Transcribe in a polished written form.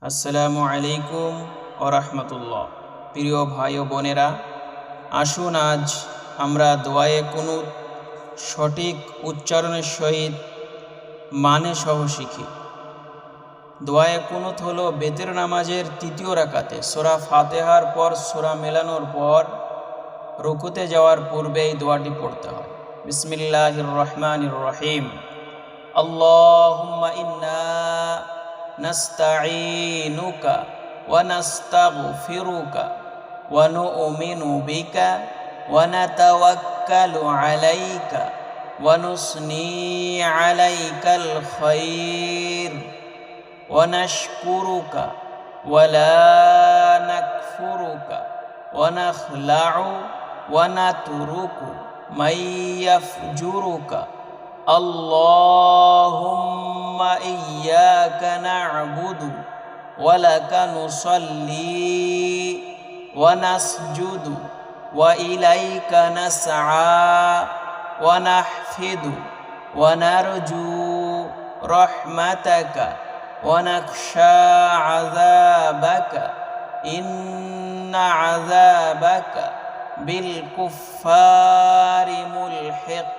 আসসালামু আলাইকুম ওয়া রাহমাতুল্লাহ। প্রিয় ভাই ও বোনেরা, আসুন আজ আমরা দোয়ায়ে কুনুত সঠিক উচ্চারণের সহিত মানে সহ শিখি। দোয়ায়ে কুনুত হলো বেতের নামাজের তৃতীয় রাকাতে সূরা ফাতিহার পর সূরা মেলানোর পর রুকুতে যাওয়ার পূর্বে এই দোয়াটি পড়তে হয়। বিসমিল্লাহির রহমানির রহিম। আল্লাহুম্মা ইন্না নাস্তাঈনুকা ওয়া নাস্তাগফিরুকা ওয়া নু'মিনু বিকা ওয়া নাতাওয়াক্কালু আলাইকা ওয়া নুসনি আলাইকাল খায়র ওয়া নাশকুরুকা ওয়া লা নাকফুরুকা ওয়া নাখলা'ু ওয়া নাতরুকু মান ইয়াফজুরুকা আল্লাহুম্মা ইয়্যাকা না'বুদু ওয়া লাকা নুসাল্লি ওয়া নাসজুদু ওয়া ইলাইকা নাসআ ওয়া নাহফিদু ওয়া নারজু রাহমাতাকা ওয়া নাখশা আযাবাকা ইন্না আযাবাকা বিল কুফফারি মুলহিক।